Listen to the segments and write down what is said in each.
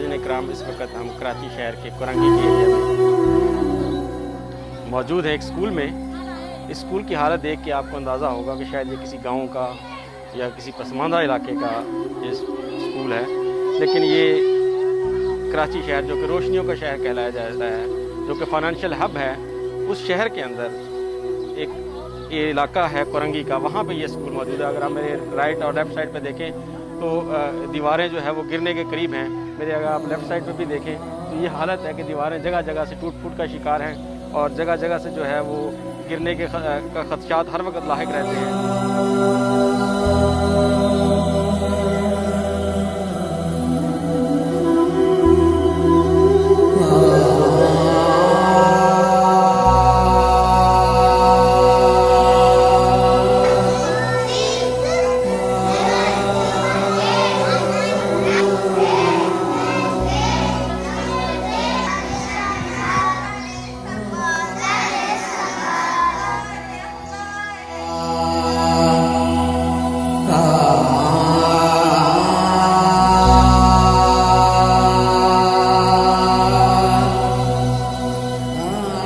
नाज़रीन इकराम, इस वक्त हम कराची शहर के कुरंगी के एरिया में मौजूद है एक स्कूल में। इस स्कूल की हालत देख के आपको अंदाज़ा होगा कि शायद ये किसी गांव का या किसी पसमानदा इलाके का ये स्कूल है, लेकिन ये कराची शहर जो कि रोशनियों का शहर कहलाया जाता है, जो कि फाइनेंशियल हब है, उस शहर के अंदर एक ये इलाका है कुरंगी का, वहाँ पे ये स्कूल मौजूद है। अगर आप मेरे राइट और लेफ़्ट साइड पे देखें तो दीवारें जो है वो गिरने के करीब हैं। मेरे अगर आप लेफ़्ट साइड पे भी देखें तो ये हालत है कि दीवारें जगह जगह से टूट फूट का शिकार हैं और जगह जगह से जो है वो गिरने के खदशात हर वक्त लाहिक रहते हैं।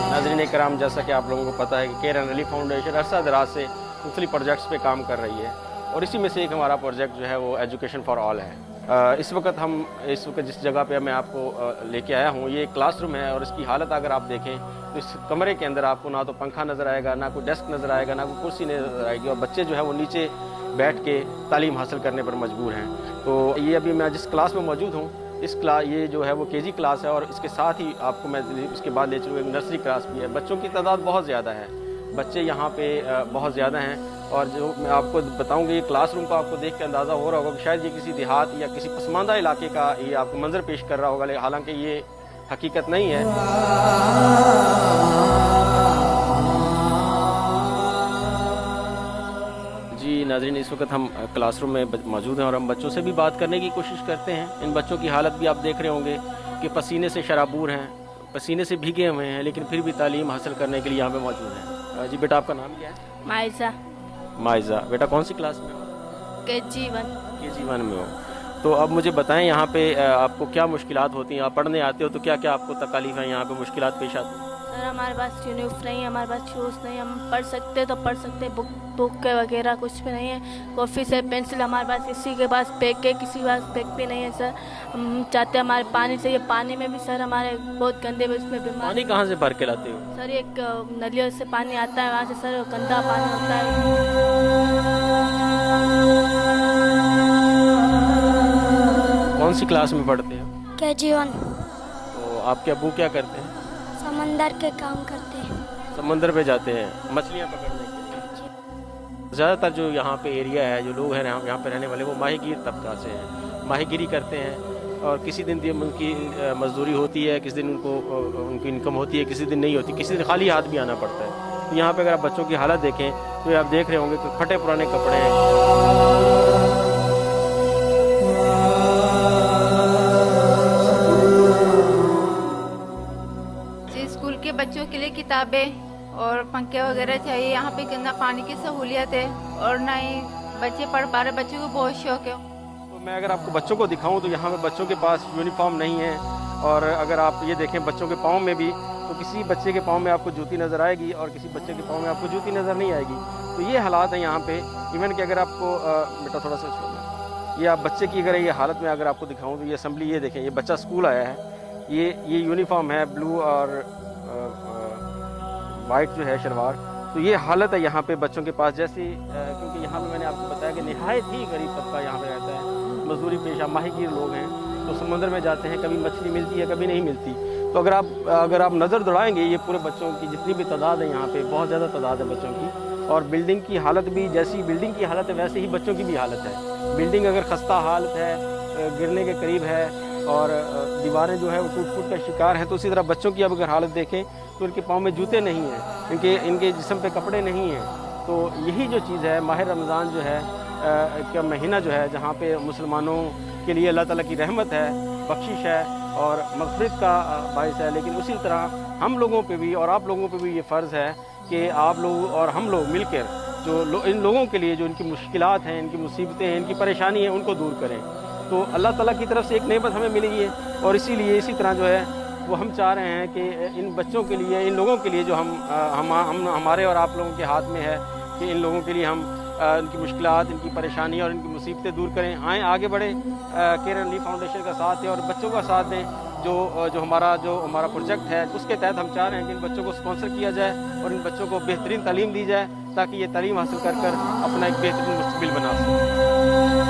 नाज़रीन जैसा कि आप लोगों को पता है कि केयर एंड रिलीफ फाउंडेशन अरसा दराज से मुख्तलिफ प्रोजेक्ट्स पे काम कर रही है और इसी में से एक हमारा प्रोजेक्ट जो है वो एजुकेशन फॉर ऑल है। इस वक्त जिस जगह पे मैं आपको लेके आया हूँ, ये एक क्लासरूम है और इसकी हालत अगर आप देखें तो इस कमरे के अंदर आपको ना तो पंखा नज़र आएगा, ना कोई डेस्क नज़र आएगा, ना कोई कुर्सी नज़र आएगी और बच्चे जो है वो नीचे बैठ के तालीम हासिल करने पर मजबूर हैं। तो ये अभी मैं जिस क्लास में मौजूद हूँ, ये जो है वो केजी क्लास है और इसके साथ ही आपको मैं उसके बाद ले चलूँ एक नर्सरी क्लास भी है। बच्चों की तादाद बहुत ज़्यादा है, बच्चे यहाँ पे बहुत ज़्यादा हैं और जो मैं आपको बताऊँगी, ये क्लासरूम को आपको देख के अंदाज़ा हो रहा होगा कि शायद ये किसी देहात या किसी पसमानदा इलाके का ये आपको मंजर पेश कर रहा होगा, हालांकि ये हकीकत नहीं है। जी नाज़रीन, इस वक्त हम क्लासरूम में मौजूद हैं और हम बच्चों से भी बात करने की कोशिश करते हैं। इन बच्चों की हालत भी आप देख रहे होंगे कि पसीने से शराबूर हैं, पसीने से भीगे हुए हैं, लेकिन फिर भी तालीम हासिल करने के लिए यहाँ पे मौजूद हैं। जी बेटा, आपका नाम क्या है? माइजा। माइजा, बेटा कौन सी क्लास में हो? KG1 में हो। तो अब मुझे बताएं, यहाँ पे आपको क्या मुश्किलात होती हैं? आप पढ़ने आते हो तो क्या क्या आपको तकलीफ़ है, यहाँ पे मुश्किलात पेश आती हैं? सर हमारे पास यूनिफॉर्म नहीं है, हमारे पास शूज़ नहीं, हम पढ़ सकते तो पढ़ सकते, बुक के वगैरह कुछ भी नहीं है। कॉपी से पेंसिल हमारे पास, किसी के पास पैक है, किसी के पास पैक भी नहीं है सर। हम चाहते हैं हमारे पानी से, ये पानी में भी सर हमारे बहुत गंदे, उसमें बीमार। पानी कहाँ से भर के लाते हो? सर एक नलियों से पानी आता है, वहाँ से सर गंदा पानी होता है। कौन सी क्लास में पढ़ते हो? KG1। तो आपके अब्बू क्या करते हैं? समंदर के काम करते हैं। समंदर पे जाते हैं मछलियाँ पकड़ने के लिए। ज़्यादातर जो यहाँ पे एरिया है, जो लोग हैं यहाँ पे रहने वाले, वो माहीगीर तबका से हैं, माहीगीरी करते हैं और किसी दिन उनकी मजदूरी होती है, किसी दिन उनकी इनकम होती है, किसी दिन नहीं होती, किसी दिन खाली हाथ भी आना पड़ता है। तो यहाँ पे अगर आप बच्चों की हालत देखें तो आप देख रहे होंगे कि फटे पुराने कपड़े हैं। स्कूल के बच्चों के लिए किताबें और पंखे वगैरह चाहिए। यहाँ पे गंदा पानी की सहूलियत है और ना ही बच्चे पढ़ पा रहे, बच्चों को बहुत शौक है। तो मैं अगर आपको बच्चों को दिखाऊं तो यहाँ पे बच्चों के पास यूनिफॉर्म नहीं है और अगर आप ये देखें बच्चों के पाँव में भी, तो किसी बच्चे के पाँव में आपको जूती नज़र आएगी और किसी बच्चे के पाँव में आपको जूती नज़र नहीं आएगी। तो ये हालात हैं यहाँ पे। इवन कि अगर आपको बेटा थोड़ा सा छोड़ना, ये आप बच्चे की अगर ये हालत में अगर आपको दिखाऊँ तो ये असम्बली, ये देखें, ये बच्चा स्कूल आया है, ये यूनिफॉर्म है ब्लू और वाइट जो है शलवार। तो ये हालत है यहाँ पे बच्चों के पास, जैसे क्योंकि यहाँ पे मैंने आपको बताया कि निहायत ही गरीब तबका यहाँ पे रहता है, मजदूरी पेशा माहीगीर लोग हैं, तो समुद्र में जाते हैं, कभी मछली मिलती है, कभी नहीं मिलती। तो अगर आप नज़र दौड़ाएंगे ये पूरे बच्चों की जितनी भी तादाद है यहाँ पे, बहुत ज़्यादा तादाद है बच्चों की। और बिल्डिंग की हालत भी, जैसी बिल्डिंग की हालत है वैसे ही बच्चों की भी हालत है। बिल्डिंग अगर खस्ता हालत है, गिरने के करीब है और दीवारें जो है वो टूट फूट का शिकार है, तो उसी तरह बच्चों की अब अगर हालत देखें तो इनके पाँव में जूते नहीं हैं, इनके जिस्म पे कपड़े नहीं हैं। तो यही जो चीज़ है, माह रमज़ान जो है का महीना जो है, जहाँ पे मुसलमानों के लिए अल्लाह ताला की रहमत है, बख्शिश है और मग़फ़िरत का बाइस है, लेकिन उसी तरह हम लोगों पे भी और आप लोगों पे भी ये फ़र्ज़ है कि आप लोग और हम लोग मिलकर इन लोगों के लिए जो इनकी मुश्किलात हैं, इनकी मुसीबतें हैं, इनकी परेशानी है, उनको दूर करें। تو اللہ تعالیٰ کی طرف سے ایک نعمت ہمیں ملی ہے، اور اسی لیے اسی طرح جو ہے وہ ہم چاہ رہے ہیں کہ ان بچوں کے لیے، ان لوگوں کے لیے جو ہمارے اور آپ لوگوں کے ہاتھ میں ہے کہ ان لوگوں کے لیے ہم ان کی مشکلات، ان کی پریشانیاں اور ان کی مصیبتیں دور کریں، آئیں آگے بڑھیں، کیئر لی فاؤنڈیشن کا ساتھ دیں اور بچوں کا ساتھ دیں۔ جو ہمارا پروجیکٹ ہے اس کے تحت ہم چاہ رہے ہیں کہ ان بچوں کو اسپانسر کیا جائے اور ان بچوں کو بہترین تعلیم دی جائے تاکہ یہ تعلیم حاصل کر اپنا ایک بہترین مستقبل بنا سکیں۔